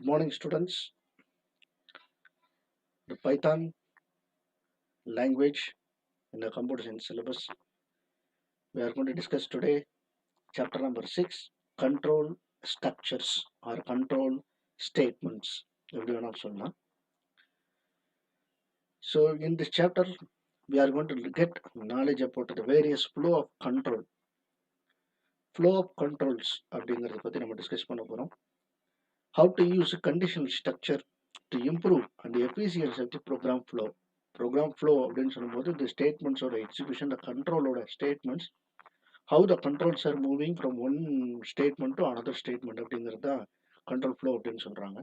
Good morning, students. The Python language in the computer science syllabus. We are going to discuss today chapter number 6, control structures or control statements. Everyone also know. So in this chapter, we are going to get knowledge about the various flow of control. Flow of controls அப்படிங்கிறத பற்றி நம்ம discuss பண்ண போகிறோம். How to use a conditional structure to improve and the efficiency of the program flow. Program flow அப்படின்னு சொல்லும்போது the statements or execution, the control or statements, how the controls are moving from one statement to another statement அப்படிங்கிறது தான் control flow அப்படின்னு சொல்றாங்க.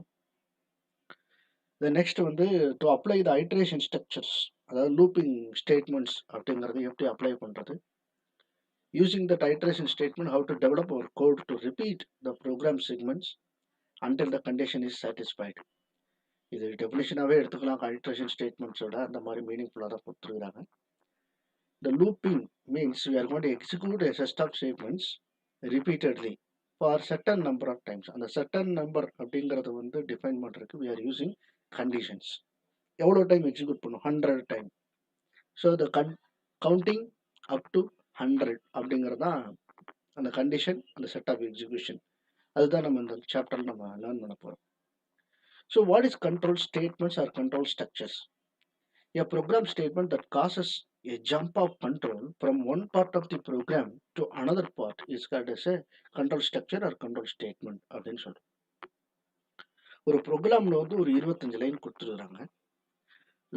The next வந்து to apply the iteration structures, அதாவது looping statements அப்படிங்கிறது எப்படி அப்ளை பண்றது. Using that iteration statement, how to develop our code to repeat the program segments until the condition is satisfied. இது டெஃபினிஷனாகவே எடுத்துக்கலாம். Iteration ஸ்டேட்மெண்ட்ஸோட அந்த மாதிரி மீனிங்ஃபுல்லாக தான் கொடுத்துருக்காங்க. The looping means we are going to execute a set of statements repeatedly for certain number of times. அந்த certain number அப்படிங்கிறத வந்து define பண்ணுறதுக்கு we are using conditions. எவ்வளோ டைம் எக்ஸிக்யூட் பண்ணும்? 100 time. So the counting up to 100 அப்படிங்கிறது தான் அந்த condition, அந்த செட் ஆஃப் எக்ஸிக்யூஷன். அதுதான் நம்ம இந்த சாப்டரில் நம்ம லேர்ன் பண்ண போகிறோம். So what is control statements or control structures? A program statement that causes a jump of control from one part of the program to another part is called as a control structure or control statement அப்படின்னு சொல்றோம். ஒரு ப்ரோக்ராமில் வந்து ஒரு 25 line கொடுத்துருக்குறாங்க.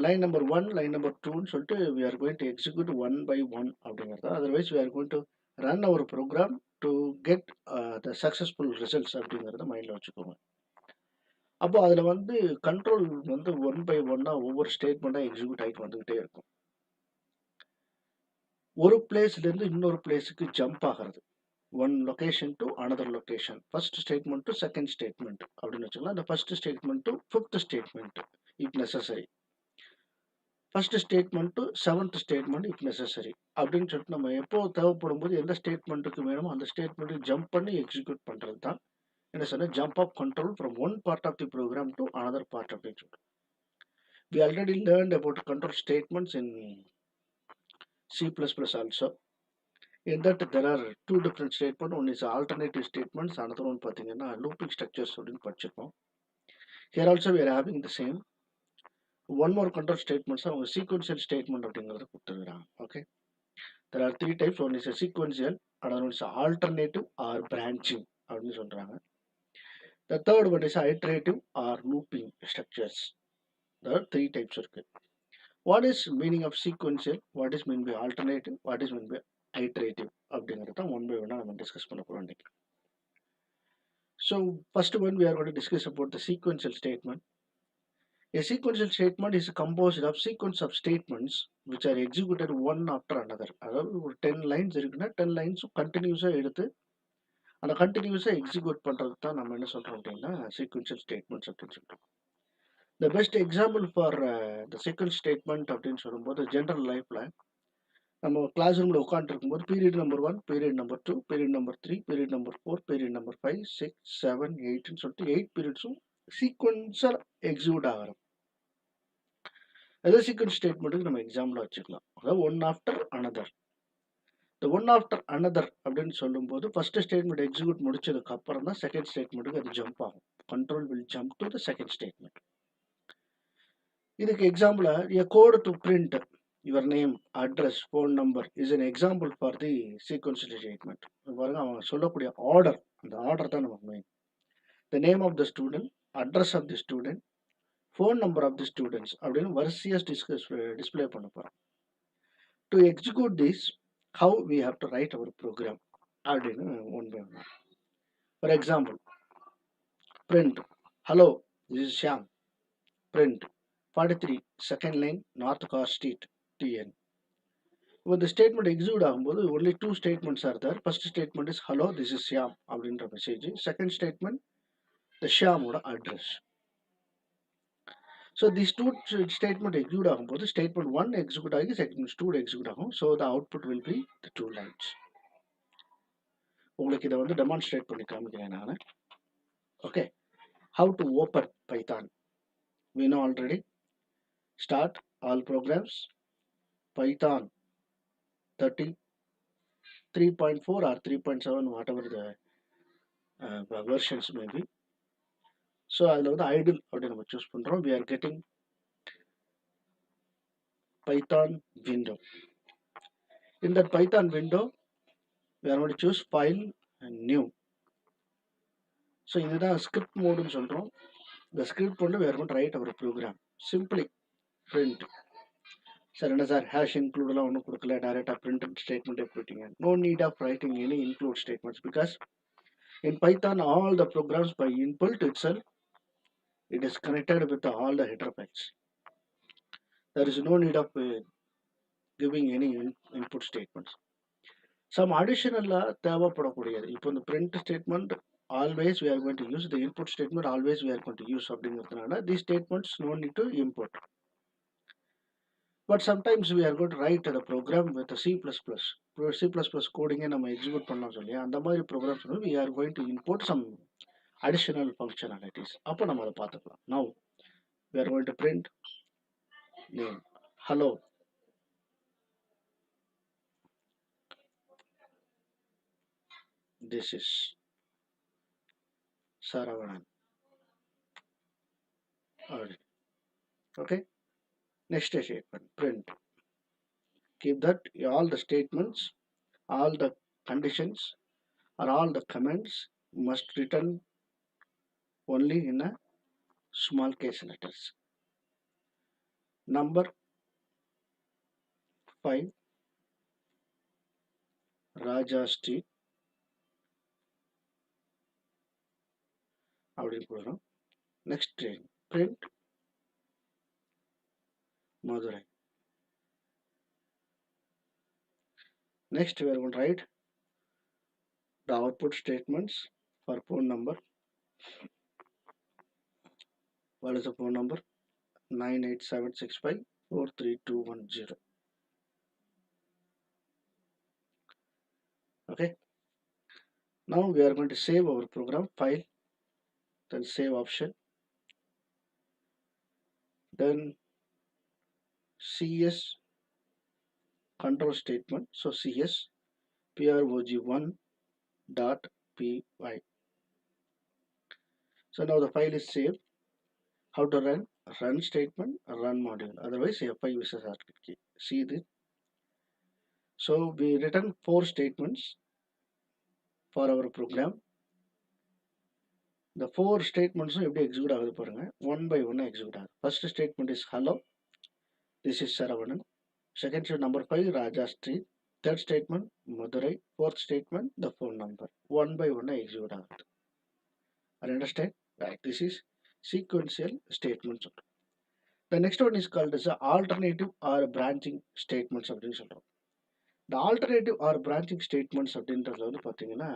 Line number 1, line number 2ன்னு சொல்லிட்டு we are going to execute one by one அப்படிங்கிறது. Otherwise we are going to run our program to get the successful results அப்படிங்கிறத மைண்டில் வச்சுக்கோங்க. அப்போ அதில் வந்து கண்ட்ரோல் வந்து ஒன் பை ஒன்னாக ஒவ்வொரு ஸ்டேட்மெண்ட்டாக எக்ஸிக்யூட் ஆகிட்டு வந்துக்கிட்டே இருக்கும். ஒரு பிளேஸ்லேருந்து இன்னொரு பிளேஸுக்கு ஜம்ப் ஆகிறது. One location to another location. First statement to second statement அப்படின்னு வச்சுக்கலாம். அந்த first statement to fifth statement if necessary. First statement to seventh statement if necessary அப்படின்னு சொல்லிட்டு நம்ம எப்போ தேவைப்படும் போது எந்த ஸ்டேட்மெண்ட்டுக்கு வேணுமோ அந்த ஸ்டேட்மெண்ட்டுக்கு ஜம்ப் பண்ணி எக்ஸிக்யூட் பண்ணுறது தான் என்ன சொன்ன jump of control from one part of the program to another part அப்படின்னு சொல்லிட்டு. We already learned about control statements in C++ also. In that there are two different statements. One is alternative statements, another one பார்த்தீங்கன்னா looping structures அப்படின்னு படிச்சிருக்கோம். Here also we are having the same. One more control statements அவங்க sequential statement அப்படிங்கிறத கொடுத்துருக்காங்க. Okay. There are three types. One is a sequential, another one is alternative or branching அப்படின்னு சொல்றாங்க. The third one is iterative or looping structures. There are three types இருக்கு. What is meaning of sequential? What is mean by alternative? What is mean by iterative? அப்படிங்கிறது தான் one by ஒன்னாக நம்ம discuss பண்ண போகிறோம் இன்னைக்கு. So first one we are going to discuss about the sequential statement. A sequential statement is composed of sequence of statements which are executed one after another. அதாவது ஒரு 10 lines இருக்குன்னா 10 லைன்ஸும் கண்டினியூஸாக எடுத்து அந்த கண்டினியூஸாக எக்ஸிக்யூட் பண்ணுறது தான் நம்ம என்ன சொல்கிறோம் அப்படின்னா sequential statements அப்படின்னு சொல்கிறோம். The best example for the sequence statement அப்படின்னு சொல்லும்போது ஜென்ரல் லைஃப்பில் நம்ம கிளாஸ் ரூமில் உட்காந்துருக்கும்போது period number 1, period number 2, period number 3, period number 4, period number 5, 6, 7, 8ன்னு சொல்லிட்டு 8 பீரியட்ஸும் சீக்வன்ஸாக எக்ஸிக்யூட் ஆகிறோம். அதாவது சீக்வன்ஸ் ஸ்டேட்மெண்ட்டுக்கு நம்ம எக்ஸாம்பிளாக வச்சுக்கலாம். அதாவது ஒன் ஆஃப்டர் அனதர். இந்த ஒன் ஆஃப்டர் அனதர் அப்படின்னு சொல்லும்போது ஃபர்ஸ்ட் ஸ்டேட்மெண்ட் எக்ஸிக்யூட் முடிச்சதுக்கு அப்புறம் தான் செகண்ட் ஸ்டேட்மெண்ட்டுக்கு அது ஜம்ப் ஆகும். Control will jump to the second statement. இதுக்கு எக்ஸாம்பிளாக a code to print your name, address, phone number is an example for the sequential statement. பாருங்க அவங்க சொல்லக்கூடிய ஆர்டர், அந்த ஆர்டர் தான் நமக்கு main. The name of the student, address of the student, phone number of the students அப்படின்னு வரிசையாக display பண்ண போகிறோம். To execute this, how we have to write our program அப்படின்னு one by one. For example, print, hello, this is Shyam. Print 43, second line, North Car Street, TN. When the statement execute ஆகும்போது only two statements are there. First statement is hello, this is Shyam அப்படின்ற message. Second statement, the Shyamோட address. So these two statement execute ஆகும்போது statement 1 execute ஆகி statement 2 execute ஆகும். So the output will be the two lines. உங்களுக்கு இதை வந்து demonstrate பண்ணி காமிக்கிறேன் நான். Okay. How to open Python? We know already. Start all programs. Python 33.4 or 3.7, whatever the versions may be. So அதில் வந்து idle அப்படி நம்ம choose பண்ணுறோம். We are getting Python window. In that Python window, we are going to choose file and new. So இதுதான் script modeன்னு சொல்கிறோம். The script வந்து we are going to write our program. Simply print. Sir என்ன sir hash இன்க்ளூடெலாம் ஒன்றும் கொடுக்கல, டைரெக்டாக printed ஸ்டேட்மெண்ட்டே போயிட்டீங்க. No need of writing any include statements because in Python all the programs by input itself it is connected with all the header files. There is no need of giving any input statements. Some additional தேவைப்படக்கூடியது. இப்போ இந்த print statement always we are going to use, the input statement always we are going to use அப்படிங்கிறதுனால these statements no need to import. But sometimes we are going to write the program with a C++. C++ coding நம்ம execute பண்ணலாம் சொல்லி அந்த மாதிரி programs we are going to import some additional functionalities. அப்போ நம்ம அதை பார்த்துக்கலாம். Now we are going to print name. Hello. This is Saravanan. Okay. Next statement. Print. Keep that all the statements, all the conditions, or all the comments must return only in a small case letters. Number 5 Raja Street. Next train. Print Madurai. Next we are going to write the output statements for phone number. What is the phone number? 98765 43210. Okay. Now we are going to save our program file, then save option, then CS control statement. So CS prog1.py. So now the file is saved. How to run? Run statement, run module. Otherwise F5 is a shortcut key. See this. So we written 4 statements for our program. The 4 statements எப்படி execute ஆகுது பாருங்க. One by one execute ஆகுது. First statement is hello. This is Saravanan. Second statement number 5 Raja Street. Third statement Madurai. Fourth statement the phone number. One by one execute ஆகுது. Understand? Right. This is sequential statements. The next one is called as alternative or branching statements அப்படின்னு சொல்றோம். The alternative or branching statements அப்படின்றதுல வந்து பார்த்தீங்கன்னா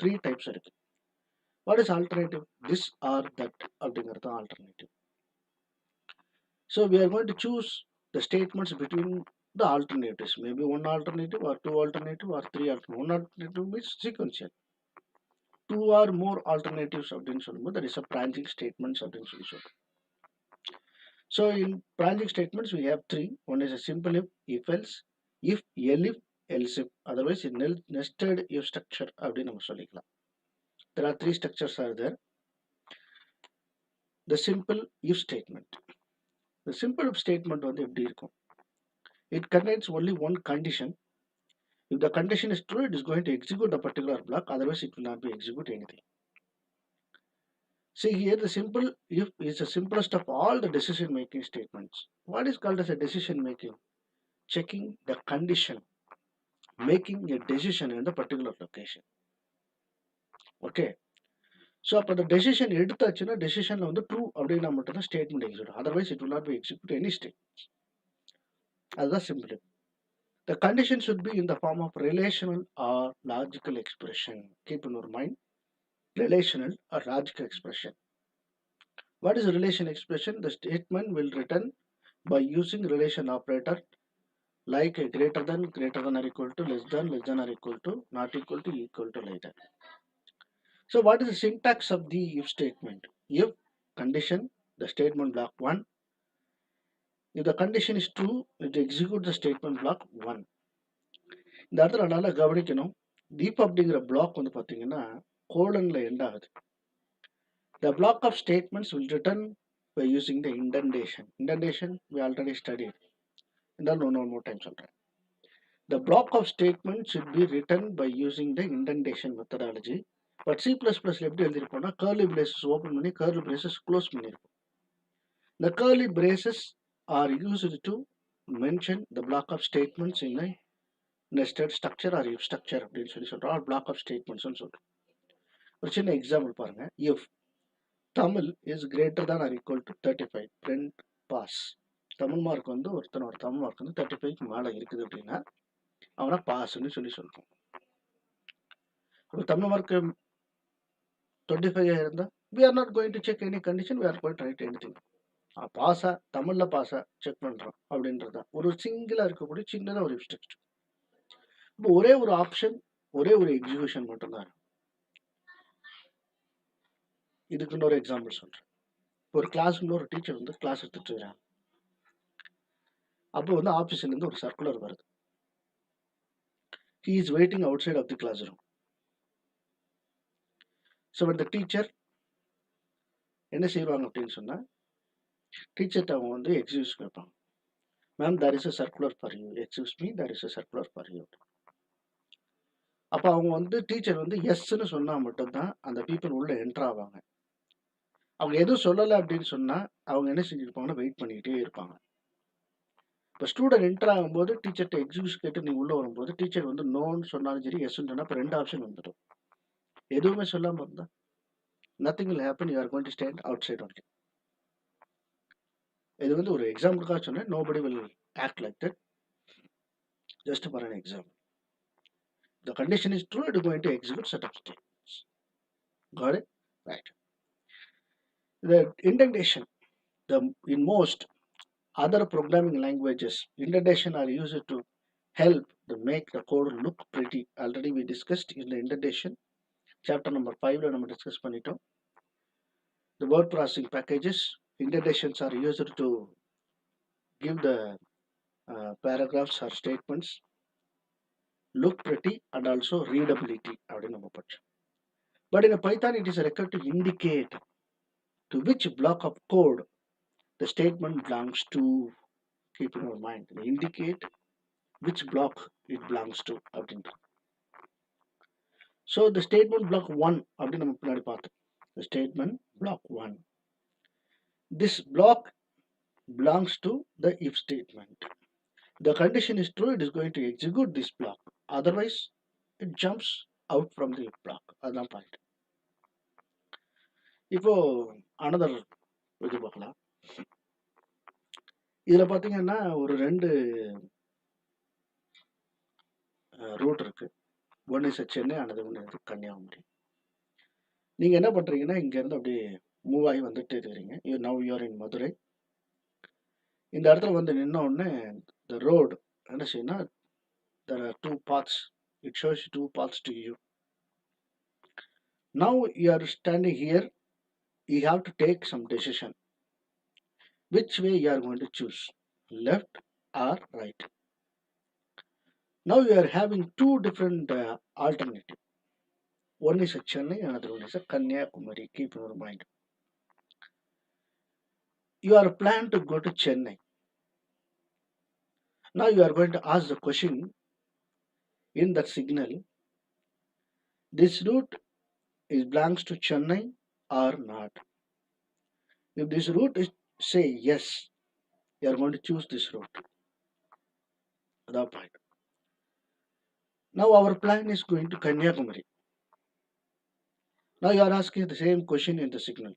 3 types இருக்கு. What is alternative? This or that அப்படிங்கிறது alternative. So we are going to choose the statements between the alternatives. Maybe one alternative or 2 alternative or 3 alternative. One alternative means sequential. 2 or more alternatives அப்படின்னு சொல்லும்போது that is a branching statements அப்படின்னு சொல்லி சொல்றோம். So in branching statements we have 3. One is a simple if else, if, elif, else if. Otherwise in nested if structure அப்படின்னு நம்ம சொல்லிக்கலாம். There are 3 structures are there. The simple if statement. The simple if statement வந்து எப்படி இருக்கும்? It contains only one condition. If the condition is true, it is going to execute the particular block. Otherwise it will not be execute anything. See here the simple if is the simplest of all the decision making statements. What is called as a decision making? Checking the condition, making a decision in the particular location. Okay. So அப்போ the decision எடுத்தாச்சுன்னா decisionல வந்து true அப்படின்னா மட்டும் தான் statement execute. Otherwise it will not be execute any statements. அதுதான் simple. The condition should be in the form of relational or logical expression. Keep in your mind, relational or logical expression. What is a relation expression? The statement will return by using relation operator like a greater than or equal to, less than or equal to, not equal to like that. So what is the syntax of the if statement? If condition, the statement block 1. If the condition is true, it execute the statement block 1. இந்த இடத்துல நல்லா கவனிக்கணும். deep அப்படிங்கிற black வந்து பார்த்தீங்கன்னா கோலன்ல end ஆகுது. The block of statements will return by using the indentation. Indentation we already studied. இருந்தாலும் one more time சொல்றேன். The block of statements should be written by using the indentation methodology. But C++ எப்படி எழுதிருப்போம்னா curly braces open பண்ணி curly braces close பண்ணிருப்போம். The curly braces are used to mention the block of statements in a nested structure or if structure அப்படின்னு சொல்லி சொல்றோம். Or block of statements னு சொல்றோம். ஒரு சின்ன எக்ஸாம்பிள் பாருங்க. If Tamil is greater than or equal to 35, print pass. Tamil mark வந்து ஒருத்தனோட தமிழ் மார்க் வந்து 35க்கு மேலே இருக்குது அப்படின்னா அவனை பாஸ்ன்னு சொல்லி சொல்றோம். அப்போ தமிழ் மார்க் 25 இருந்தால் we are not going to check any condition, we are going to write anything. பாஸா தமிழில் பாஸா செக் பண்ணுறோம் அப்படின்றத ஒரு சிங்கிளாக இருக்கக்கூடிய சின்னதாக ஒரு இன்ஸ்ட்ரக்ஷன். இப்போ ஒரே ஒரு ஆப்ஷன், ஒரே ஒரு எக்ஸிக்யூஷன் மட்டும்தான். இதுக்கு இன்னொரு எக்ஸாம்பிள் சொல்கிறேன். ஒரு கிளாஸ்ல ஒரு டீச்சர் வந்து கிளாஸ் எடுத்துட்டு இருக்கிறாங்க. அப்போ வந்து ஆஃபீஸ்லேருந்து ஒரு சர்க்குலர் வருது. He is waiting outside of the classroom. So when the teacher என்ன செய்வாங்க அப்படின்னு சொன்னால் டீச்சர்கிட்ட அவங்க வந்து எக்ஸ்கியூஸ் கேட்பாங்க. Ma'am there is a circular for you. Excuse me, there is a circular for you. அப்போ அவங்க வந்து டீச்சர் வந்து எஸ்ன்னு சொன்னால் மட்டும்தான் அந்த பீப்புள் உள்ளே என்ட்ரு ஆவாங்க. அவங்க எதுவும் சொல்லலை அப்படின்னு சொன்னால் அவங்க என்ன செஞ்சுருப்பாங்கன்னா வெயிட் பண்ணிக்கிட்டே இருப்பாங்க. இப்போ ஸ்டூடெண்ட் என்ட்ரு ஆகும்போது டீச்சர்கிட்ட எக்ஸ்கியூஸ் கேட்டு நீங்கள் உள்ளே வரும்போது டீச்சர் வந்து நோன்னு சொன்னாலும் சரி எஸ்ன்னு சொன்னால் இப்போ 2 ஆப்ஷன் வந்துடும். எதுவுமே சொல்லாமல் இருந்தால் nothing will happen, you are going to stand outside only. இது வந்து ஒரு எக்ஸாம்பிளுக்காக சொன்னேன். nobody will act like that. Just for an example. The condition is true, it is going to execute set of statements. Got it? Right. The indentation. In most other programming languages, indentation are used to help to make the code look pretty. Already we discussed in the indentation. Chapter number 5 நம்ம discuss பண்ணிட்டோம். The word processing packages, indentations are used to give the paragraphs or statements look pretty and also readability அப்படின்னு நம்ம படிச்சோம். But in a Python it is required to indicate to which block of code the statement belongs to. Keep in your mind, indicate which block it belongs to அப்படின்ற. So the statement block 1 அப்படின்னு நம்ம பின்னாடி பார்த்தோம். The statement block 1. This block belongs to the if statement. The condition is true, it is going to execute this block. Otherwise, it jumps out from the if block. அதுதான் point. இப்போ another இது பார்க்கலாம். இதில் பார்த்தீங்கன்னா ஒரு 2 root இருக்கு. One is Chennai, அனது ஒன்று இருக்கு கன்னியாகுமரி. நீங்கள் என்ன பண்ணுறீங்கன்னா இங்கேருந்து அப்படியே மூவ் ஆகி வந்துட்டு இருக்கிறீங்க. நவ் யூஆர் இன் மதுரை. இந்த இடத்துல வந்து நின்ன உடனே the road என்ன செய்யணும்னா there are 2 paths. It shows 2 paths to you. Now you are standing here, you have to take some decision. Which way you are going to choose, left or right? Now you are having 2 different alternatives. One is a Chennai, another one is a Kanyakumari. Keep in your mind. You are planned to go to Chennai. Now you are going to ask the question in that signal, this route is belongs to Chennai or not. If this route is say yes, you are going to choose this route. That point. Now our plan is going to Kanyakumari. Now you are asking the same question in the signal.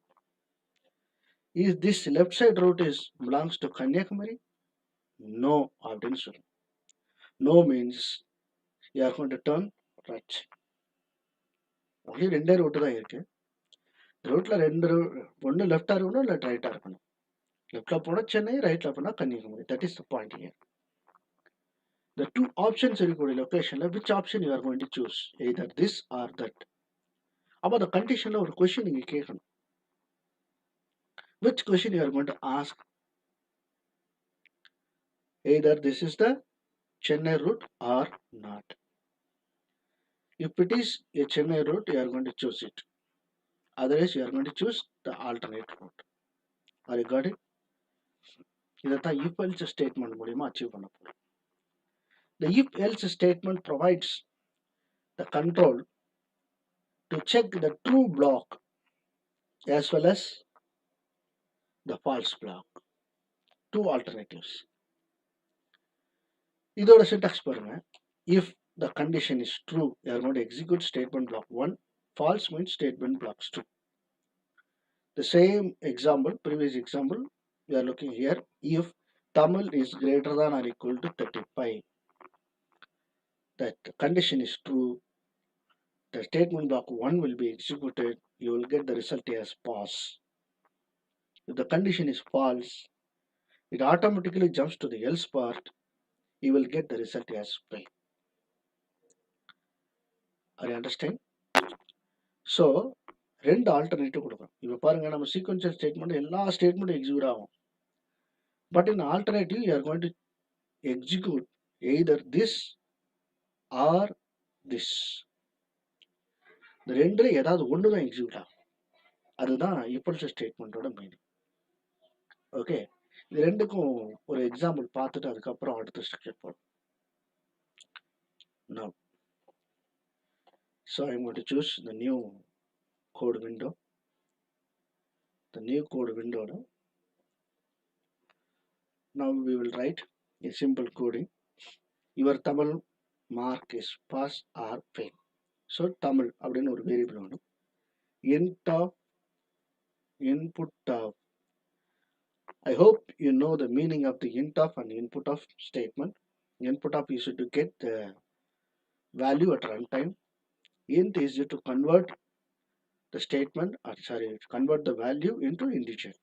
Is this left side route is belongs to Kanyakumari? No, அப்படின்னு சொல்லு. No means you are going to turn right. only 2 route தான் இருக்கு. ரூட்டில் 2 ஒன்று லெஃப்டாக இருக்கணும் இல்லை ரைட்டாக இருக்கணும். லெஃப்டில் போனால் சென்னை, ரைட்டில் போனால் Kanyakumari. That is the point here. The 2 options இருக்கக்கூடிய லொக்கேஷனில் which option you are going to choose, either this or that. அப்போ அந்த கண்டிஷனில் ஒரு கொஷின் நீங்கள் கேட்கணும். Which question you are going to ask? Either this is the Chennai route or not. If it is a Chennai route, you are going to choose it. Otherwise, you are going to choose the alternate route. Are you got it? இதைத்தான் if else statement மூலியமா achieve பண்ண போறோம். The if else statement provides the control to check the true block as well as the false block. Two alternatives. இதோட syntax பாருங்க. If the condition is true, you are going to execute statement block 1. False means statement blocks 2. The same example, previous example, we are looking here. If Tamil is greater than or equal to 35, that condition is true, the statement block 1 will be executed, you will get the result as pass. If the condition is false, it automatically jumps to the else part, you will get the result as fail. Are you understand? So, ரெண்டு alternative கொடுக்கும். இப்போ பாருங்க நம்ம sequential statement எல்லா ஸ்டேட்மெண்ட்டும் execute ஆகும். But in alternative you are going to execute either this or this. இந்த ரெண்டுல ஏதாவது ஒன்று தான் எக்ஸிக்யூட் ஆகும். அதுதான் இஃபல்ஸ் ஸ்டேட்மெண்ட்டோட மீனிங். ஓகே, இது ரெண்டுக்கும் ஒரு எக்ஸாம்பிள் பார்த்துட்டு அதுக்கப்புறம் அடுத்த ஸ்ட்ரக்சர் போடும். Now, so I'm going to choose the new code window. The new code window. Now we will write a simple coding. Your Tamil mark is pass or fail. So Tamil அப்படின்னு ஒரு variable வேணும். Int of input of. I hope you know the meaning of the int of and input of statement. Input of is to get the value at runtime. Int is to convert the statement, or sorry, convert the value into integer.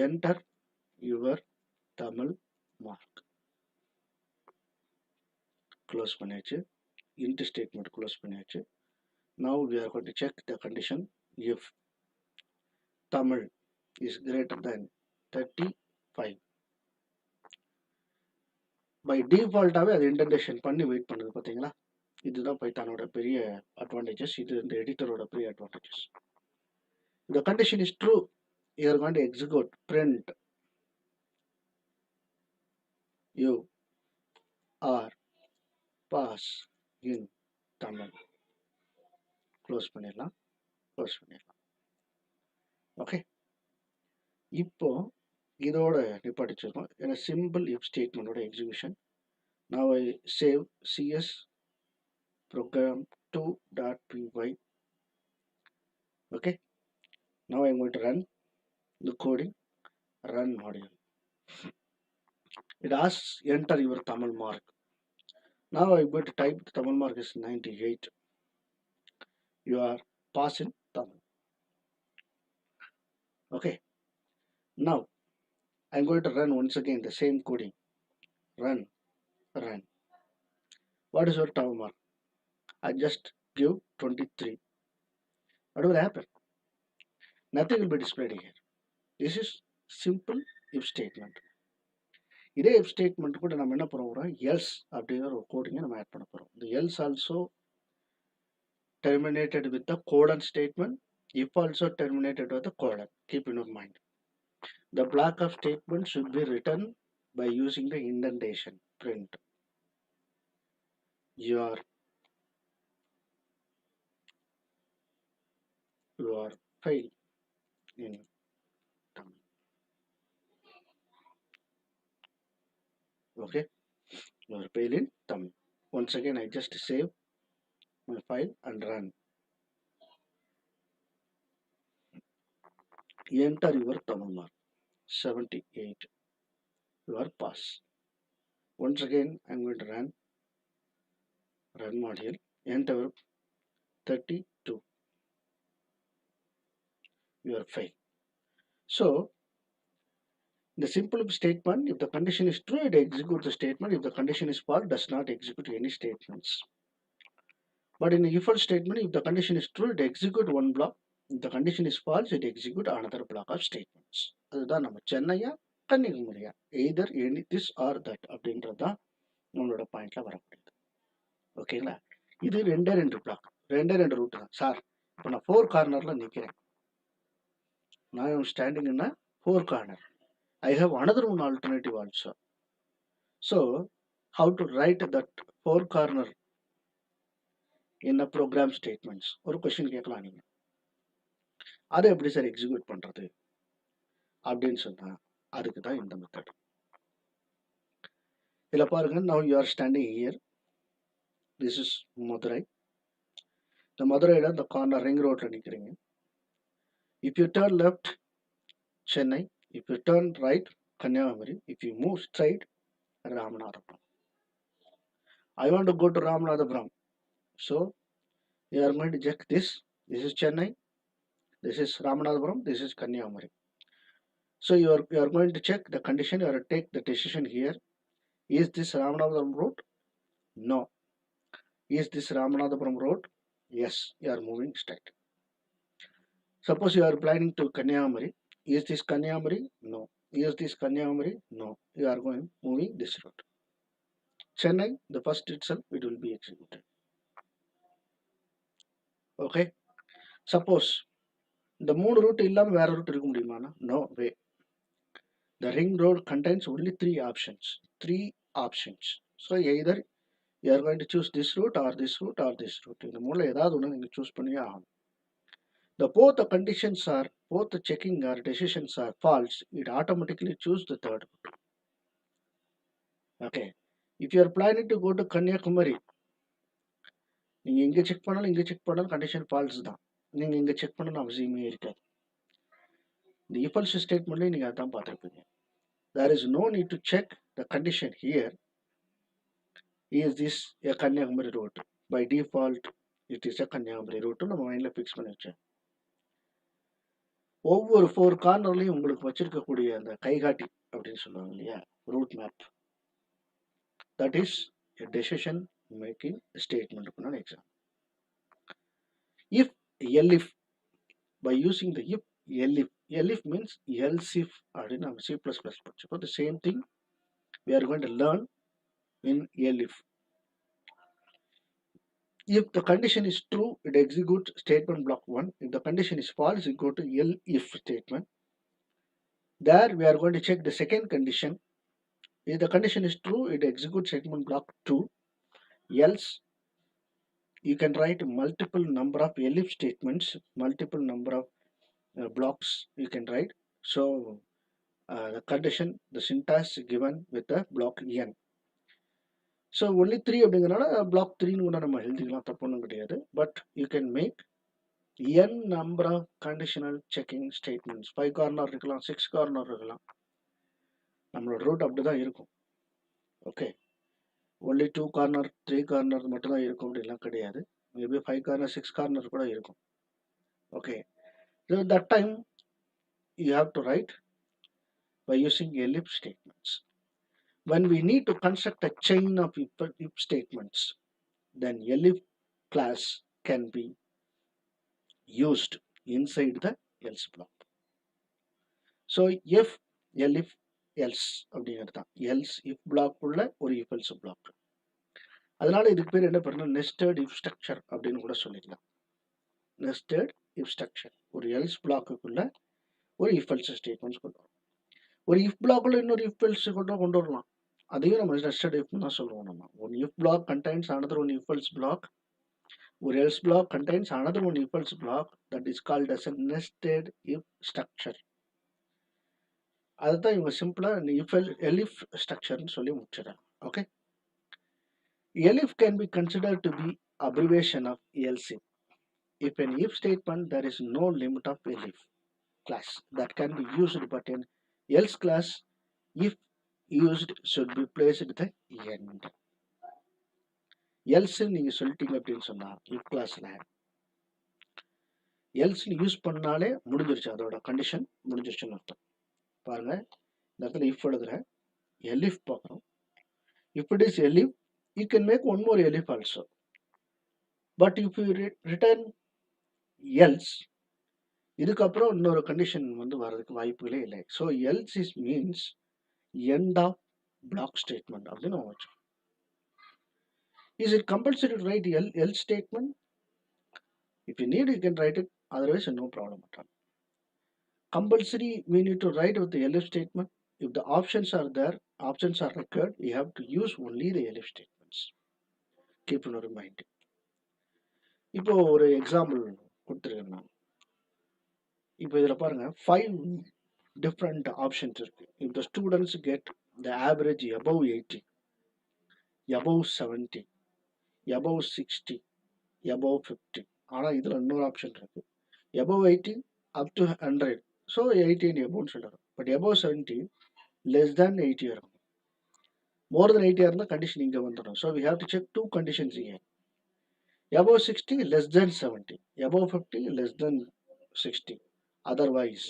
Enter your Tamil mark. Close பண்ணியாச்சு. Int statement close பண்ணியாச்சு. Now we are going to check the condition. If Tamil is greater than 35, by default அது indentation பண்ணி wait பண்ணுது பார்த்தீங்களா? இதுதான் பைத்தானோட பெரிய advantages. இது இந்த எடிட்டரோட பெரிய advantages. If the condition is true, you are going to execute print you are pass in Tamil. Close பண்ணிடலாம். ஓகே, இப்போ இதோட நிப்பாட்டிச்சிருக்கோம். ஏன்னா சிம்பிள் இஃப் ஸ்டேட்மெண்டோட execution. Now I save cs program 2.py. Okay, now I'm going to run the coding. Run module. It asks enter your Tamil mark. Now I'm going to type the Tamil mark is 98. You are passing Tamil. Okay, now I'm going to run once again the same coding. Run. What is your Tamil mark? I just give 23. What will happen? Nothing will be displayed here. This is simple if statement. இதே if statement கூட நம்ம என்ன பண்ண போறோம்? else அப்படிங்கிற ஒரு கோடிங்கை நம்ம add பண்ண போறோம். The else also terminated with the colon statement. If also terminated with the colon. Keep in your mind. The block of statement should be written by using the indentation. Print your file in Tamil. Okay, your file in Tamil. Once again, I just save my file and run. Enter your Tamil mark 78. Your pass. Once again, I'm going to run module. Enter 32. Your file. So the simple statement, if the condition is true, it executes the statement. If the condition is false, does not execute any statements. But in the if else statement, if the condition is true, it executes one block. If the condition is false, it execute another block of statements. அதுதான் நம்ம சென்னையா கன்னியாகுமரியா either any this or that அப்படின்றது தான் நம்மளோட பாயிண்ட்ல வரக்கூடியது. ஓகேங்களா? இது ரெண்டு பிளாக், ரெண்டு ரூட் தான் சார். இப்போ நான் 4 கார்னர்ல நிற்கிறேன். நான் am standing in a 4 corner. I have another one alternative also. So, how to write that 4 corner in a program statements? ஒரு கொஸ்டின் கேட்கலாம் நீங்க. அதை எப்படி சார் எக்ஸிக்யூட் பண்றது அப்படின்னு சொன்னா அதுக்கு தான் இந்த மெத்தட். இதில் பாருங்க, now you are standing here. This is Madurai. இந்த மதுரையில் இந்த கார்னர் ரிங் ரோட்ல நிற்கிறீங்க. If you turn left, Chennai. If you turn right, Kanyakumari. If you move straight, Ramanathapuram. I want to go to Ramanathapuram. So, you are going to check this. This is Chennai. This is Ramanathapuram. This is Kanyakumari. So, you are going to check the condition. You are to take the decision here. Is this Ramanathapuram road? No. Is this Ramanathapuram road? Yes. You are moving straight. Suppose you are planning to Kanyakumari. Is this Kanyakumari? No. Is this Kanyakumari? No. You are moving this road. Chennai, the first itself, it will be executed. Okay. Suppose the 3 route illam vera route irukku mudiyuma? No way. The ring road contains only 3 options. 3 options. So either you are going to choose this route or this route or this route. இந்த மூணுல ஏதாவது ஒன்று நீங்க choose பண்ணியே ஆகணும். Both the conditions are, both the checking or decisions are false, it automatically choose the third route. Okay. If you are planning to go to Kanyakumari, நீங்க இங்க check பண்ணாலும் கண்டிஷன் ஃபால்ஸ் தான். நீங்க இங்க செக் பண்ணணும் அவசியமே இருக்காது. இந்த if else ஸ்டேட்மெண்ட்லயும் நீங்க அதான் பார்த்துருப்பீங்க. There is no need to check the condition here. Is this a Kanyakumari route? By default, it is a Kanyakumari route. நம்ம மைண்ட்ல ஃபிக்ஸ் பண்ணி வச்சேன். ஒவ்வொரு 4 கார்னர்லையும் உங்களுக்கு வச்சிருக்கக்கூடிய அந்த கைகாட்டி அப்படின்னு சொல்லுவாங்க இல்லையா, root map, that is a decision making statement. Example. If elif, by using the if elif means else if அப்படின்னு நம்ம C++ படிச்சோம். The same thing we are going to learn in elif. If the condition is true, it executes statement block 1. If the condition is false, it go to elif statement. There we are going to check the second condition. If the condition is true, it executes statement block 2. Else, you can write multiple number of elif statements, multiple number of blocks you can write. So, the condition, the syntax given with the block n. So, only 3 அப்படிங்கிறனால block 3 கூட நம்ம எழுதிக்கலாம், தப்பு ஒன்றும் கிடையாது. But you can make n number of conditional checking statements. 5 corner இருக்கலாம், 6 corner இருக்கலாம். நம்மளோட ரூட் அப்படிதான் இருக்கும். ஓகே. only 2 கார்னர் 3 கார்னர் மட்டும் தான் இருக்கும் அப்படிலாம் கிடையாது. மேபி 5 கார்னர் 6 கார்னர் கூட இருக்கும். Okay. So that time you have to write by using elif statements. When we need to construct a chain of if statements, then elif class can be used inside the else block. So if elif else அப்படிங்கிறது தான் else if block உள்ள ஒரு if else block. அதனால இதுக்கு பேர் என்ன பண்ணணும், nested if structure அப்படின்னு கூட சொல்லிக்கலாம். nested if structure, ஒரு else blockக்குள்ள ஒரு if else statements கொண்டு வரும். ஒரு if blockக்குள்ள இன்னொரு if else கொண்டு வரலாம். அதையும் நம்ம nested if தான் சொல்லுவோம். நம்ம one if block contains another one if else block. ஒரு else block contains another one if else block. That is called as a nested if structure. அதுதான் இவங்க சிம்பிளா elif ஸ்ட்ரக்சர்னு சொல்லி முடிச்சிடறாங்க. Okay. elif can be considered to be abbreviation of else if. If an if statement, there is no limit of elif class that can be used, but in else class, if used should be placed at the end. else நீங்க சொல்லிட்டீங்க அப்படின்னு சொன்னா if classல else use பண்ணாலே முடிஞ்சிருச்சு, அதோட condition முடிஞ்சிருச்சுன்னு அர்த்தம். பாருங்க, இந்த இடத்துல if எழுதுறேன், elif பார்க்கணும். If it is elif, you can make one more elif also. But if you return else, இதுக்கப்புறம் இன்னொரு கண்டிஷன் வந்து வர்றதுக்கு வாய்ப்புகளே இல்லை. So else is means end of block statement அப்படின்னு நம்ம வச்சோம். Is it compulsory to write else statement? If you need, you can write it. Otherwise, no problem at all. Compulsory, we need to write with the elif statement. If the options are there, options are required, we have to use only the elif statements. Keep in your mind. இப்போ ஒரு example கொடுத்துருக்கேன் நான். இப்போ இதில் பாருங்க 5 different options இருக்கு. If the students get the average above 80, above 70, above 60, above 50, ஆனால் இதில் இன்னொரு ஆப்ஷன் இருக்கு. Above 80 up to 100. So 80 and above சொல்றாங்க. But above 70 less than 80 இருக்கும். More than 80 இருந்தால் கண்டிஷன் இங்கே வந்துடும். So we have to check two conditions here. Above 60 less than 70. Above 50 less than 60. Otherwise.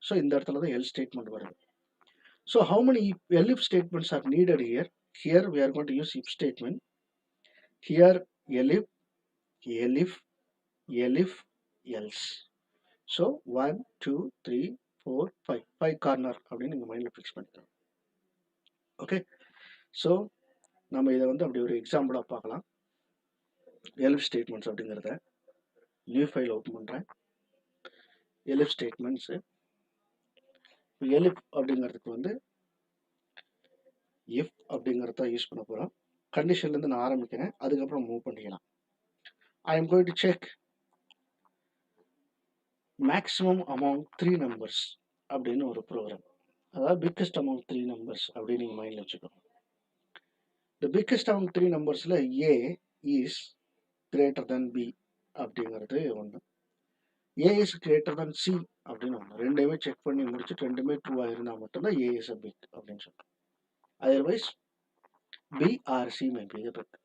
So இந்த இடத்துல தான் else statement வரும். So how many elif statements are needed here? Here we are going to use if statement. Here elif, elif, elif, else. So 1, 2, 3, 4, 5. 5 corner அப்படின்னு நீங்கள் மைண்டில் fix பண்ணிக்கலாம். Okay, so நம்ம இதை வந்து அப்படி ஒரு எக்ஸாம்பிளாக பார்க்கலாம். எலிஃப் ஸ்டேட்மெண்ட்ஸ் அப்படிங்கிறத நியூ ஃபைல் ஓப்பன் பண்ணுறேன். எலிஃப் ஸ்டேட்மெண்ட்ஸு எலிஃப் அப்படிங்கிறதுக்கு வந்து இஃப் அப்படிங்கிறத யூஸ் பண்ண போகிறோம். கண்டிஷன்லேருந்து நான் ஆரம்பிக்கிறேன், அதுக்கப்புறம் மூவ் பண்ணிக்கலாம். I am going to check maximum among 3 numbers அப்படின்னு ஒரு ப்ரோக்ராம். அதாவது பிக்கஸ்ட் அமௌங் 3 நம்பர்ஸ் அப்படின்னு நீங்கள் மைண்டில் வச்சுக்கோங்க. த பிக்கஸ்ட் அமௌங் 3 நம்பர்ஸில் A is greater than B அப்படிங்கிறது ஒன்று. A is greater than C அப்படின்னு ஒன்று. ரெண்டையுமே செக் பண்ணி முடிச்சுட்டு ரெண்டுமே ட்ரூவாக இருந்தால் மட்டும்தான் ஏ இஸ் அ பிக் அப்படின்னு சொல்கிறோம். Otherwise B or C may be big.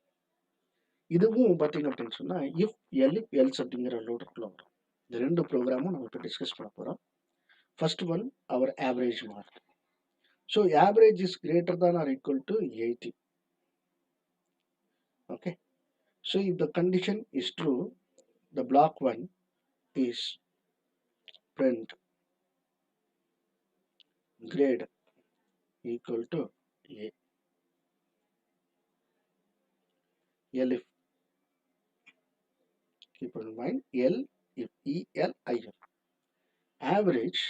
இதுவும் பார்த்தீங்க அப்படின்னு சொன்னால் இஃப் எலிஃப் எல்ஸ் அப்படிங்கிற லோடருக்குள்ள வரும். இந்த ரெண்டு ப்ரோக்ராமும் நம்ம இப்போ டிஸ்கஸ் பண்ண போகிறோம். First one our average mark. So average is greater than or equal to 80. Okay. So if the condition is true, the block 1 is print grade equal to A. L if, keep in mind, L if E L I F. Average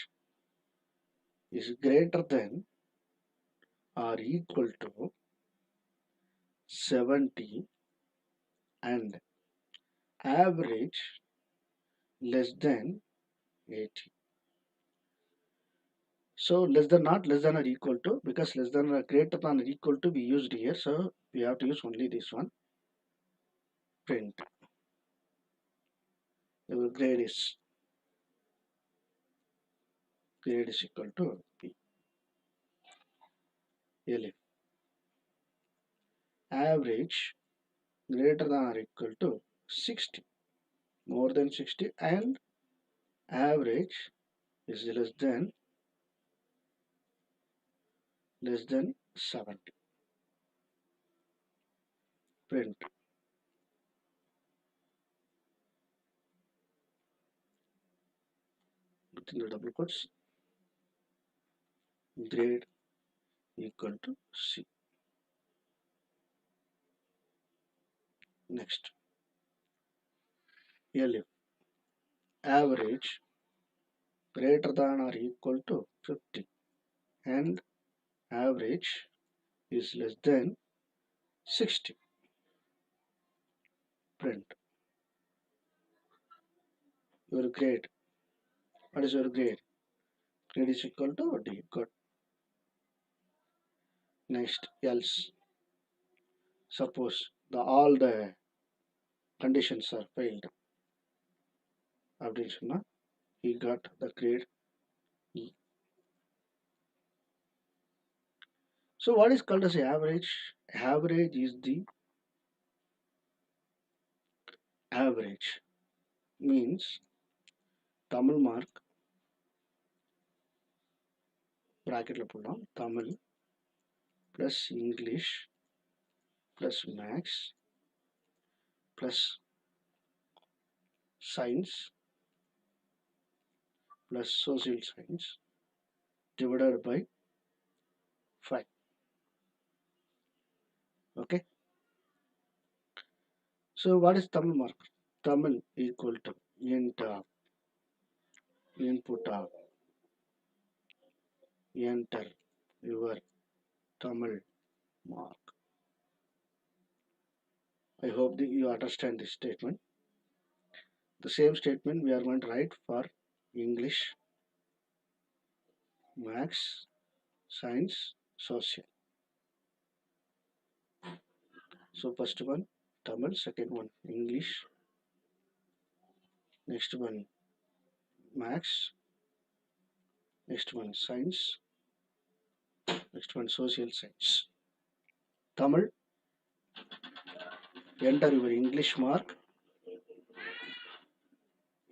is greater than or equal to 70 and average less than 80. So less than, not less than or equal to, because less than or greater than or equal to we used here, so we have to use only this one. Print your grade is equal to P. L if average greater than or equal to 60, more than 60, and average is less than 70. Print within the double quotes grade equal to C. Next, L if average greater than or equal to 50 and average is less than 60. Print your grade. What is your grade? Grade is equal to D. Good. Next, else. Suppose all the conditions are failed. He got the grade E. So what is called as average? Average is the average. Means Tamil mark bracket la podlam, Tamil plus English plus Maths plus Science plus social science divided by 5. Okay. So what is Tamil mark? Tamil equal to input of enter your Tamil mark. I hope that you understand this statement. The same statement we are going to write for English, Maths, Science, Social. So first one Tamil, second one English, next one Maths, next one Science, next one Social Science. Tamil, enter your English mark,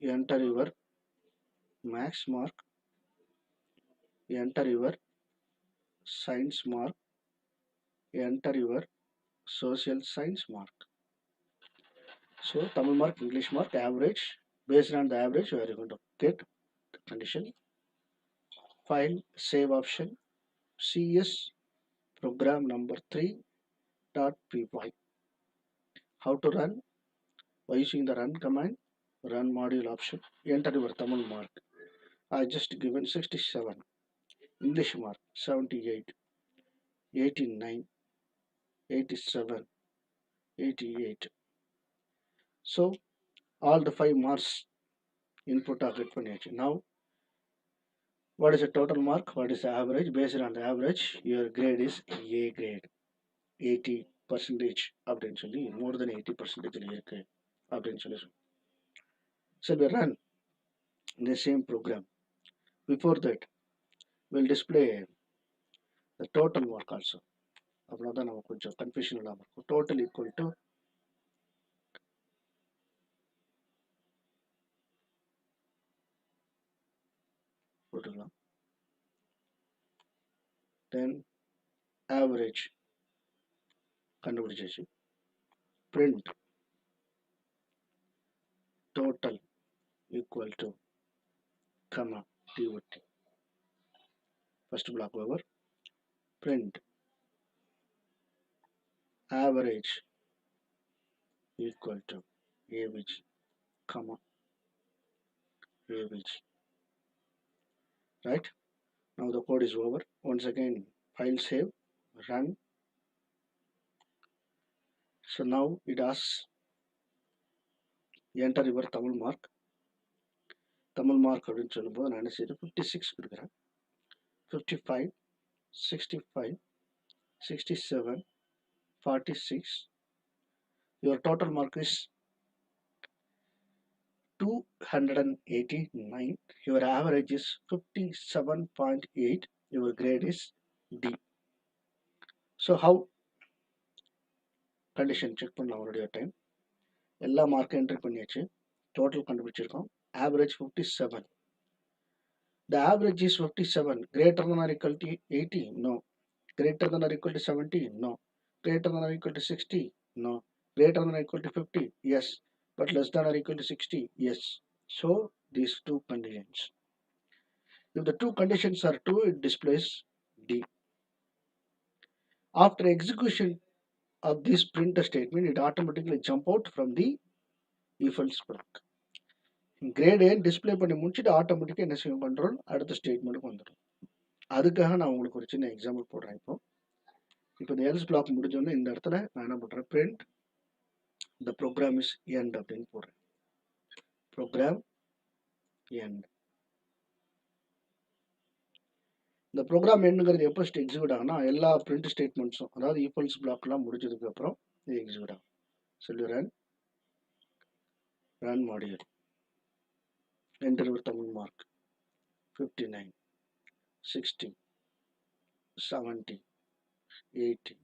enter your Maths mark, enter your Science mark, enter your Social Science mark. So Tamil mark, English mark, average. Based on the average, you are going to get the condition. File, save option, CS program number 3.py. How to run? By using the run command, run module option, enter your Tamil mark. I just given 67, English mark 78, 89, 87, 88. So all the 5 marks input are get பண்ணியாச்சு. Now what is the total mark? What is the average? Based on the average, your grade is A grade. 80 percentage அப்படின்னு சொல்லி more than 80 percentage இருக்கு அப்படின்னு சொல்லி. So we run the same program. Before that, we'll display the total mark also. அப்படின்னா நமக்கு கொஞ்சம் confusion இல்லாமல் இருக்கும். Total equal to போட்டுக்கலாம். Then average கண்டுபிடிச்சாச்சு. Print total equal to comma dot. First block over. Print average equal to avg comma avg. Right? Now the code is over. Once again, file save, run. So now it asks enter your Tamil mark. Tamil mark அப்படின்னு சொல்லும்போது நான் என்ன செய்யறேன் 56 கொடுக்குறேன். 55, 65, 67, 46. Your total mark is 289. Your average is 57.8. Your grade is D. So how condition check பண்ணலாம் ஒருடைய time. எல்லா மார்க்கும் entry பண்ணியாச்சு. டோட்டல் கண்டுபிடிச்சிருக்கோம். Average 57. The average is 57. Greater than or equal to 80? No. Greater than or equal to 70? No. Greater than or equal to 60? No. Greater than or equal to 50? Yes. But less than or equal to 60? Yes. So these two conditions. If the two conditions are true, it displays D. After execution of this print statement, it automatically jump out from the if else block. Grade display பண்ணி முடிச்சுட்டு ஆட்டோமேட்டிக்காக என்ன செய்யும் பண்ணுறோம் அடுத்த ஸ்டேட்மெண்ட்டுக்கு வந்துடும். அதுக்காக நான் உங்களுக்கு ஒரு சின்ன எக்ஸாம்பிள் போடுறேன். இப்போ இந்த எல்ஸ் பிளாக் முடிஞ்சோடனே இந்த இடத்துல நான் என்ன பண்ணுறேன் print the program is end அப்படின்னு போடுறேன். Program end. இந்த ப்ரோக்ராம் எண்டுங்கிறது எப்போ எக்ஸிக்யூட் ஆகும்னா எல்லா பிரிண்ட் ஸ்டேட்மெண்ட்ஸும் அதாவது ஈக்குவல்ஸ் பிளாக்லாம் முடிஞ்சதுக்கு அப்புறம் இது எக்ஸிக்யூட் ஆகும். சொல்லி run module enter your Tamil mark 59, 60, 70, 80,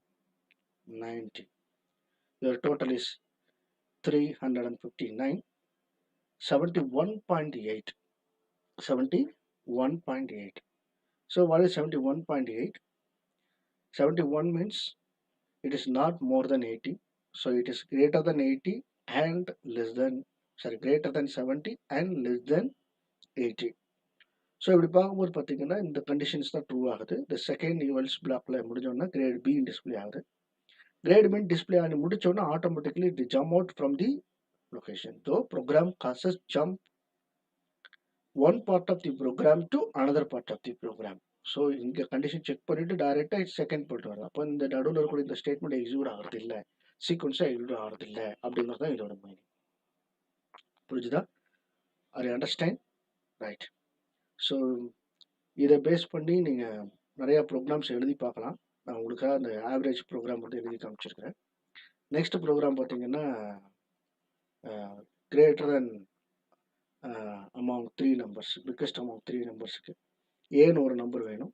90. Your total is 359, 71.8. 71.8. So what is 71.8? 71 means it is not more than 80. So it is greater than 80 and less than, greater than 70 and less than 80. இப்படி பார்க்கும்போது பார்த்தீங்கன்னா இந்த conditions தான் true ஆகுது. இந்த second ஈவல்ஸ் பிளாக்ல முடிஞ்சோன்னா கிரேட் பி டிஸ்ப்ளே ஆகுது. கிரேட் பி டிஸ்ப்ளே ஆகி முடிச்சோன்னா automatically it jump out from the location. So program causes jump one part of the program to another part of the program. So இங்கே condition check பண்ணிட்டு டைரெக்டாக second போயிட்டு வருது. அப்போ இந்த நடுவில் இருக்கக்கூடிய இந்த ஸ்டேட்மெண்ட் எக்ஸிக்யூட் ஆகிறது இல்லை, சீக்வன்ஸாக எக்ஸிக்யூட் ஆகிறது இல்லை அப்படிங்கிறது தான் இதோட மீனிங். புரிஞ்சுதா? Are you understand? Right. So இதை பேஸ் பண்ணி நீங்கள் நிறையா ப்ரோக்ராம்ஸ் எழுதி பார்க்கலாம். நான் உங்களுக்காக அந்த ஆவரேஜ் ப்ரோக்ராம் வந்து எழுதி காமிச்சிருக்கிறேன். நெக்ஸ்ட் ப்ரோக்ராம் பார்த்தீங்கன்னா greater than among 3 numbers, biggest among 3 நம்பர்ஸுக்கு ஏன்னு ஒரு நம்பர் வேணும்.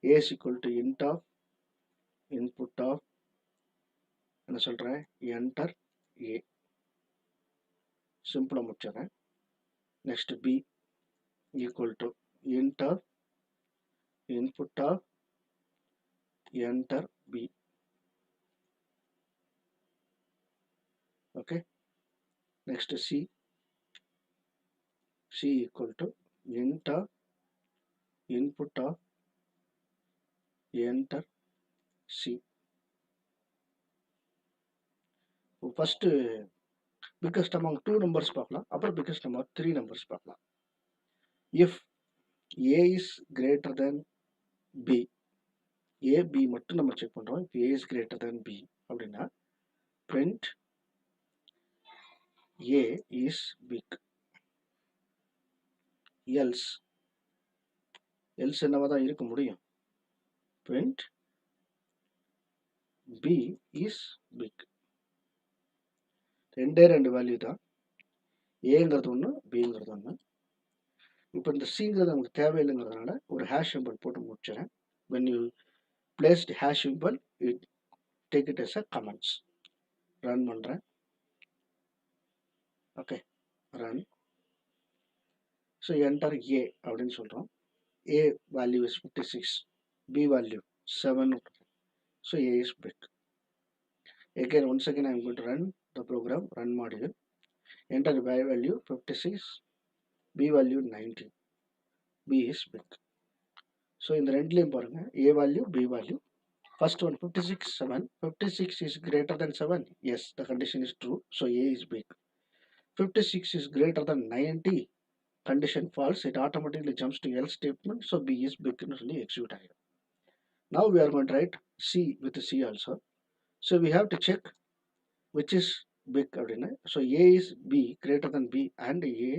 A equal to int of input of என்ன சொல்கிறேன் என்டர் ஏ, சிம்பிளாக முடிச்சிடுறேன். Next B equal to int of input of enter B. Okay. Next C equal to int of input of enter C. First biggest among 2 numbers பார்க்கலாம், அப்புறம் biggest among 3 numbers பார்க்கலாம். If A is greater than B, A B மட்டும் நம்ம check பண்றோம். If A is greater than B அப்படின்னா print A is big. else என்னவா தான் இருக்க முடியும்? print B is big. ரெண்டு வேல்யூ தான், ஏங்கிறது ஒன்று பிங்கிறது ஒன்று. இப்போ இந்த சிங்கிறது நமக்கு தேவையில்லைங்கிறதுனால ஒரு ஹேஷ் சிம்பிள் போட்டு முடிச்சிடறேன். when you place the hash symbol you take it as a comments. Run பண்ணுறேன். Okay, run. So enter A அப்படின்னு சொல்கிறோம். A value is 56, B value 7. So A is big. Again, once again I am going to run the program, run module. Enter the Y value 56, B value 90. B is big. So in the ரெண்டுலையும் பாருங்க, A value, B value. First one 56, 7. 56 is greater than 7. Yes, the condition is true. So A is big. 56 is greater than 90. Condition false. It automatically jumps to else statement. So B is big and only execute ஆகிடும். Now we are going to write C with C also. So we have to check which is big அப்படின்னா. So A is B greater than B and A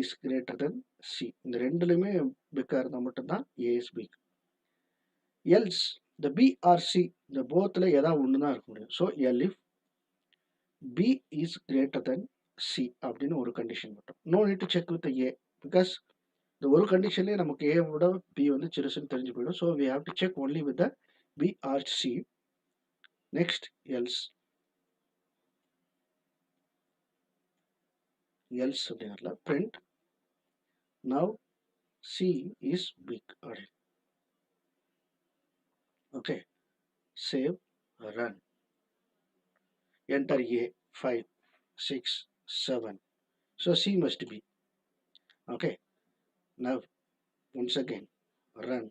is greater than C. இந்த ரெண்டுலையுமே பிக்காக இருந்தால் மட்டும்தான் A is big. Else the B or C இந்த போத்தில் ஏதாவது ஒன்று தான் இருக்க முடியும். So if B is greater than C அப்படின்னு ஒரு கண்டிஷன் மட்டும். No need to check with the A because இந்த ஒரு கண்டிஷன்லேயே நமக்கு A விட B வந்து சிறுசுன்னு தெரிஞ்சு போயிடும். So we have to check only with the B or C. Next else அப்படிங்கிறதுல print now C is big. Okay, save, run. Enter A 5, 6, 7. So C must be. Okay, now once again run.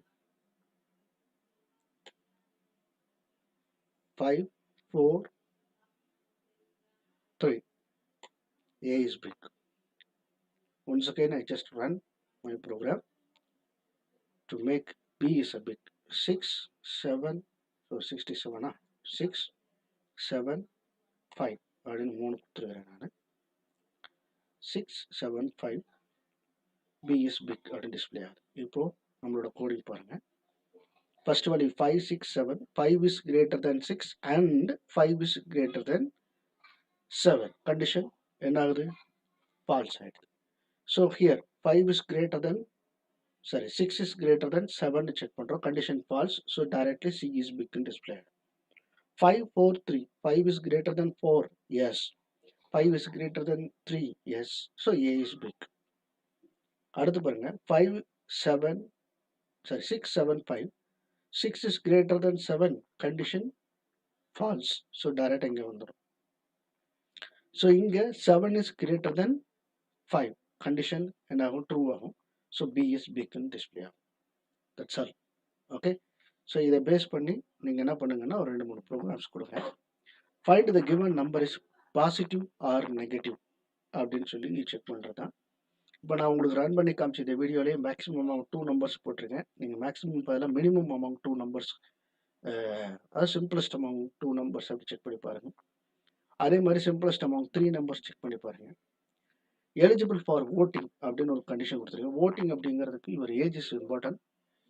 5, 4, 3. A is big. Once again I just run my program to make B is a big. 6, 7, so 67. 6, 7, 5 அப்படின்னு 3 கொடுத்துருக்கிறேன் நான். 6, 7, 5 B is big அப்படின்னு display ஆகுது. இப்போ நம்மளோட coding பாருங்க. First value 5, 6, 7. 5 is greater than 6 and 5 is greater than 7. Condition என்ன ஆகுது? False ஆயிடுது. So here 5 is greater than 6 is greater than 7 check பண்றோம். Condition false. So directly C is big and display. 5, 4, 3. 5 is greater than 4. Yes. 5 is greater than 3. Yes. So A is big. அடுத்து பாருங்க 5, 7. 6, 7, 5. 6 is greater than 7. Condition false. So direct இங்க வந்துடும். So இங்க 7 is greater than 5. Condition என்ன ஆகும்? True ஆகும். So B is பிக்குன்னு display ஆகும். That's all. Okay. So இதை பேஸ் பண்ணி நீங்கள் என்ன பண்ணுங்கன்னா ஒரு 2-3 ப்ரோக்ராம்ஸ் கொடுங்க. Find the given number is positive or negative அப்படின்னு சொல்லி செக் பண்ணுறது தான். இப்போ நான் உங்களுக்கு ரன் பண்ணி காமிச்ச இந்த வீடியோலேயே மேக்ஸிமம் அமௌண்ட் 2 நம்பர்ஸ் போட்டிருக்கேன். நீங்கள் மேக்ஸிமம் பதிலாக மினிமம் அமௌண்ட் 2 நம்பர்ஸ், அதாவது சிம்பிளஸ்ட் அமௌண்ட் 2 நம்பர்ஸ் அப்படி செக் பண்ணி பாருங்கள். அதே மாதிரி சிம்பிளஸ்ட் அமௌண்ட் 3 நம்பர்ஸ் செக் பண்ணி பாருங்கள். எலிஜிபிள் ஃபார் ஓட்டிங் அப்படின்னு ஒரு கண்டிஷன் கொடுத்துருக்கேன். ஓட்டிங் அப்படிங்கிறதுக்கு your age is important.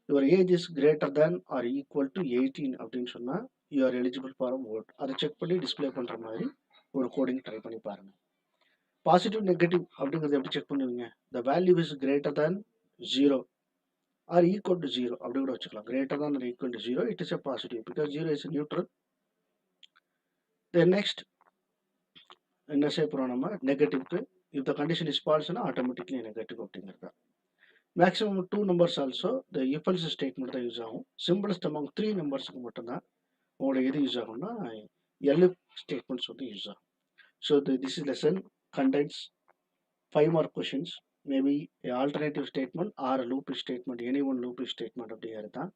Your age is greater than or equal to 18 அப்படின்னு சொன்னால் you are eligible for vote. அதை செக் பண்ணி டிஸ்பிளே பண்ணுற மாதிரி ஒரு கோடிங் ட்ரை பண்ணி பாருங்கள். பாசிட்டிவ் நெகட்டிவ் அப்படிங்கிறது எப்படி செக் பண்ணுவீங்க? The value is greater than 0 or equal to 0 அப்படி கூட வச்சுக்கலாம். Greater than or equal to 0, it is a positive because 0 is neutral. Then next என்ன செய்ய போகிறோம் நம்ம நெகட்டிவ்க்கு. இஃப் த கண்டிஷன் இஸ் ஃபால்ஸ்னா ஆட்டோமேட்டிக்லி நெகட்டிவ் அப்படிங்கிறதா. Maximum 2 numbers also the if else statement தான் யூஸ் ஆகும். சிம்பிளஸ்ட் அமௌங் 3 நம்பர்ஸுக்கு மட்டும்தான் உங்களோட எது யூஸ் ஆகும்னா elif ஸ்டேட்மெண்ட்ஸ் வந்து யூஸ் ஆகும். So this is less than contains 5 more questions, maybe a alternative statement or a loop statement, any one loop statement அப்படிங்கிறது தான்.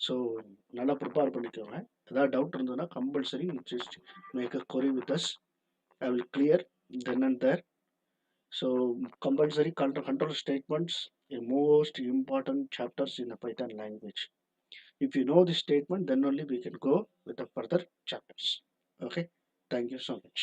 ஸோ நல்லா ப்ரிப்பேர் பண்ணிக்கோங்க. ஏதாவது டவுட் இருந்ததுன்னா compulsory just make a query with us. I will clear then and there. So compulsory control statements are most important chapters in the Python language. If you know this statement, then only we can go with the further chapters. Okay, thank you so much.